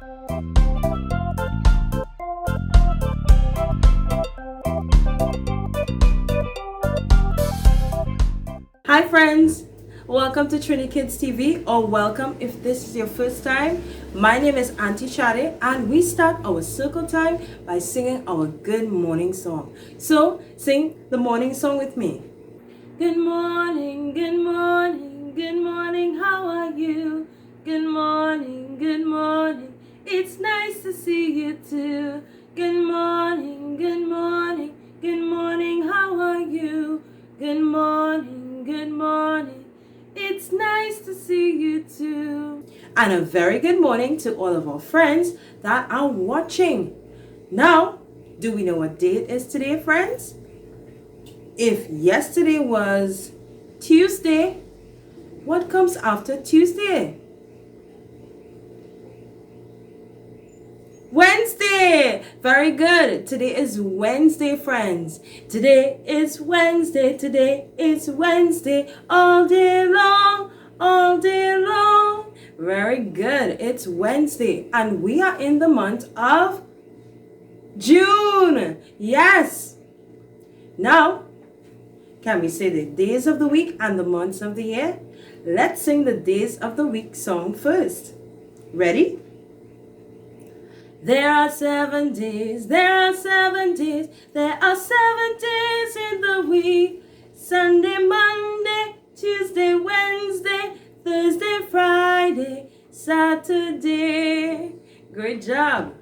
Hi friends, welcome to TriniKidsTV, or welcome if this is your first time. My name is Auntie Shade and we start our circle time by singing our good morning song. So sing the morning song with me. Good morning, good morning, good morning, how are you? Good morning, it's nice to see you too. Good morning, how are you? Good morning, it's nice to see you too. And a very good morning to all of our friends that are watching. Now, do we know what day it is today, friends? If yesterday was Tuesday, what comes after Tuesday? Wednesday. Very good. Today is Wednesday, friends. Today is Wednesday. Today is Wednesday. All day long. All day long. Very good. It's Wednesday. And we are in the month of June. Yes. Now, can we say the days of the week and the months of the year? Let's sing the days of the week song first. Ready? There are 7 days, there are 7 days, there are 7 days in the week. Sunday, Monday, Tuesday, Wednesday, Thursday, Friday, Saturday. Great job.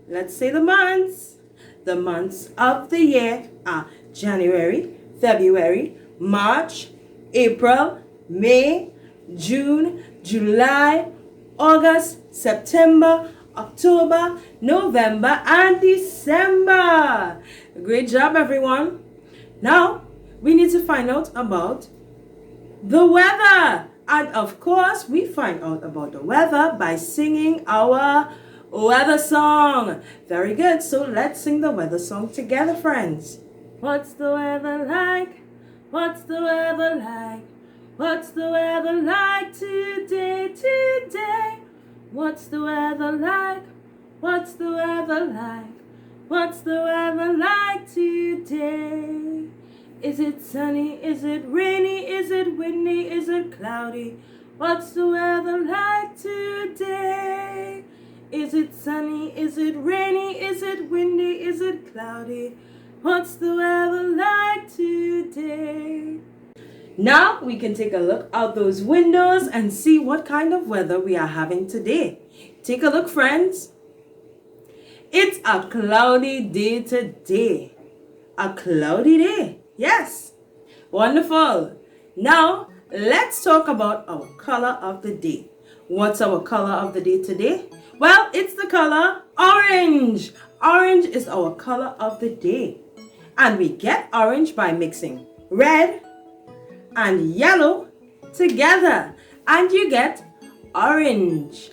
Let's say the months. The months of the year are January, February, March, April, May, June, July, August, September, October, November, and December. Great job, everyone. Now, we need to find out about the weather. And of course, we find out about the weather by singing our weather song. Very good. So let's sing the weather song together, friends. What's the weather like? What's the weather like? What's the weather like today, today? What's the weather like? What's the weather like? What's the weather like today? Is it sunny? Is it rainy? Is it windy? Is it cloudy? What's the weather like today? Is it sunny? Is it rainy? Is it windy? Is it cloudy? What's the weather like today? Now we can take a look out those windows and see what kind of weather we are having today. Take a look, friends. It's a cloudy day today. A cloudy day. Yes. Wonderful. Now let's talk about our color of the day. What's our color of the day today? Well, it's the color orange. Orange is our color of the day. And we get orange by mixing red and yellow together, and you get orange.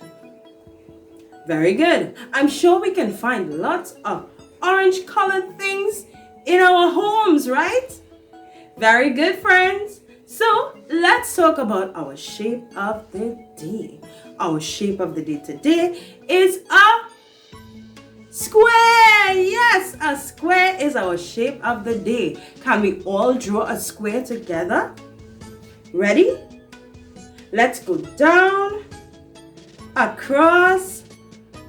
Very good. I'm sure we can find lots of orange colored things in our homes, right? Very good, friends. So let's talk about our shape of the day. Our shape of the day today is a square. Yes, a square is our shape of the day. Can we all draw a square together? Ready? Let's go down, across,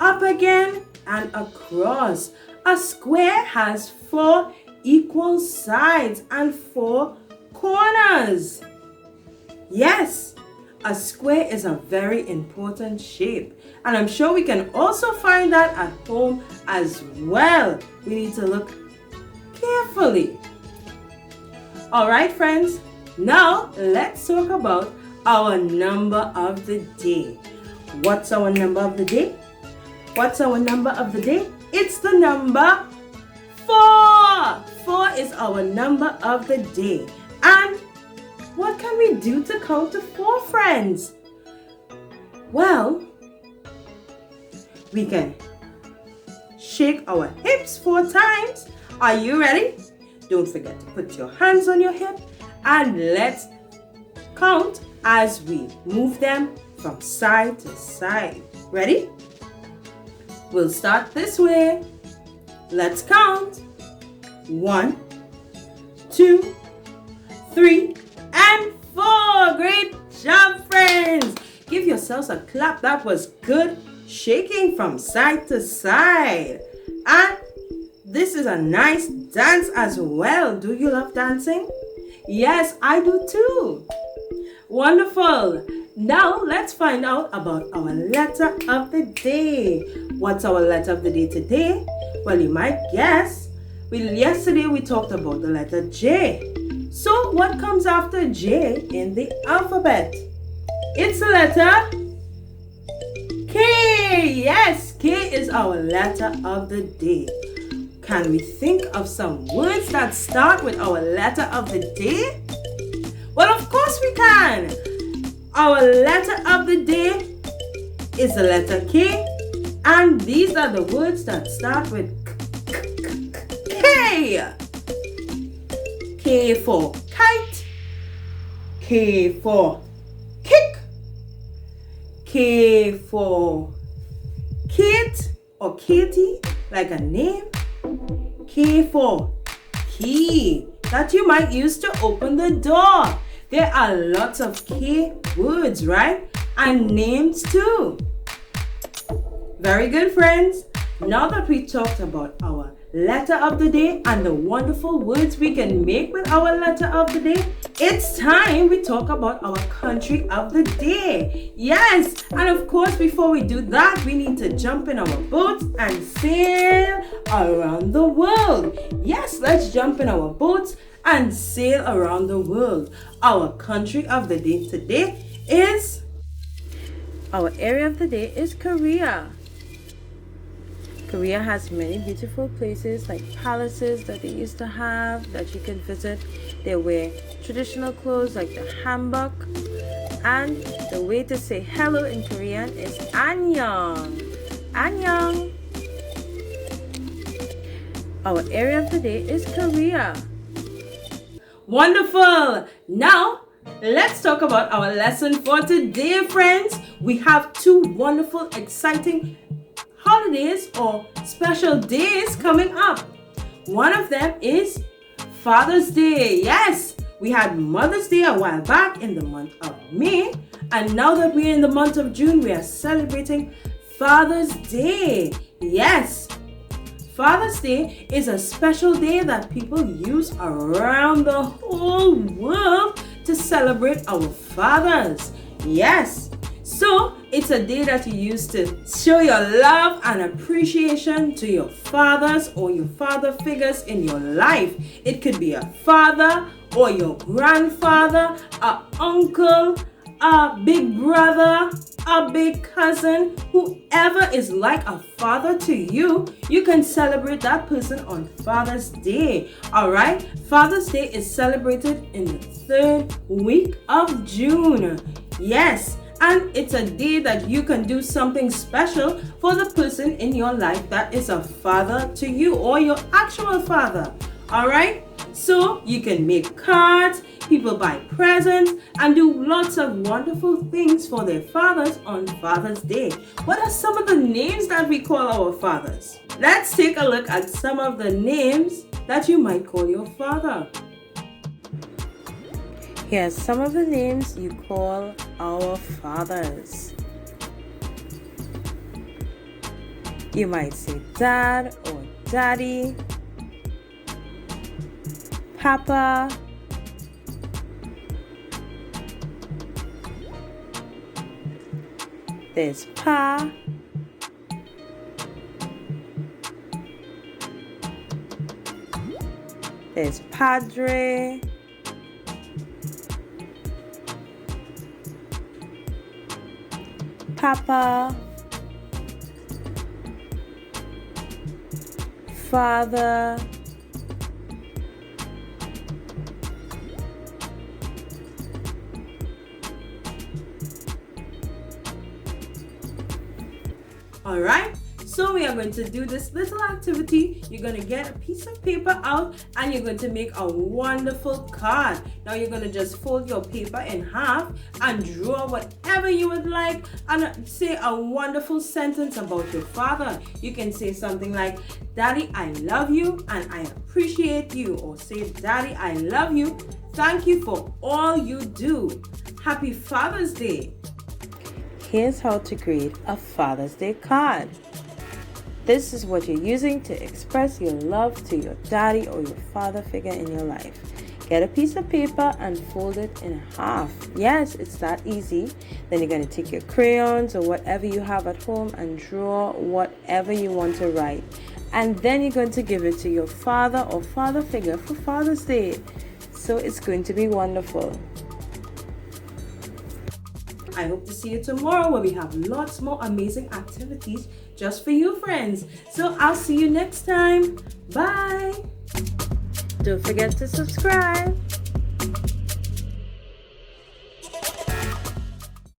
up again, and across. A square has 4 equal sides and 4 corners. Yes, a square is a very important shape. And I'm sure we can also find that at home as well. We need to look carefully. All right, friends. Now, let's talk about our number of the day. What's our number of the day? What's our number of the day? It's the number 4. 4 is our number of the day. And what can we do to count to 4, friends? Well, we can shake our hips 4 times. Are you ready? Don't forget to put your hands on your hip and let's count as we move them from side to side. Ready? We'll start this way. Let's count. 1, 2, 3, and 4. Great job, friends. Give yourselves a clap. That was good. Shaking from side to side. And this is a nice dance as well. Do you love dancing? Yes, I do too. Wonderful. Now let's find out about our letter of the day. What's our letter of the day today? Well, you might guess. Yesterday we talked about the letter J. So what comes after J in the alphabet? It's the letter K. Yes, K is our letter of the day. Can we think of some words that start with our letter of the day? Well, of course we can. Our letter of the day is the letter K, and these are the words that start with K. K for kite, K for kick, K for Kate or Katie, like a name, K for key that you might use to open the door. There are lots of K words, right? And names too. Very good, friends. Now that we talked about our letter of the day and the wonderful words we can make with our letter of the day, it's time we talk about our country of the day. Yes, and of course, before we do that, we need to jump in our boats and sail around the world. Yes, let's jump in our boats and sail around the world. Our country of the day today is, our area of the day is Korea. Korea has many beautiful places like palaces that they used to have that you can visit. They wear traditional clothes like the hanbok. And the way to say hello in Korean is annyeong. Annyeong. Our area of the day is Korea. Wonderful! Now, let's talk about our lesson for today, friends. We have two wonderful, exciting holidays or special days coming up. One of them is Father's Day. Yes, we had Mother's Day a while back in the month of May, and now that we're in the month of June, we are celebrating Father's Day. Yes, Father's Day is a special day that people use around the whole world to celebrate our fathers. Yes, so it's a day that you use to show your love and appreciation to your fathers or your father figures in your life. It could be a father or your grandfather, an uncle, a big brother, a big cousin, whoever is like a father to you, you can celebrate that person on Father's Day. Alright, Father's Day is celebrated in the 3rd week of June. Yes, and it's a day that you can do something special for the person in your life that is a father to you or your actual father. Alright, so you can make cards, people buy presents, and do lots of wonderful things for their fathers on Father's Day. What are some of the names that we call our fathers? Let's take a look at some of the names that you might call your father. Here's some of the names you call our fathers. You might say Dad or Daddy, Papa, there's Pa, there's Padre, Papa, Father, Alright, So we are going to do this little activity. You're going to get a piece of paper out and you're going to make a wonderful card. Now you're going to just fold your paper in half and draw whatever you would like and say a wonderful sentence about your father. You can say something like, Daddy, I love you and I appreciate you. Or say, Daddy, I love you. Thank you for all you do. Happy Father's Day. Here's how to create a Father's Day card. This is what you're using to express your love to your daddy or your father figure in your life. Get a piece of paper and fold it in half. Yes, it's that easy. Then you're going to take your crayons or whatever you have at home and draw whatever you want to write. And then you're going to give it to your father or father figure for Father's Day. So it's going to be wonderful. I hope to see you tomorrow where we have lots more amazing activities just for you, friends. So I'll see you next time. Bye. Don't forget to subscribe.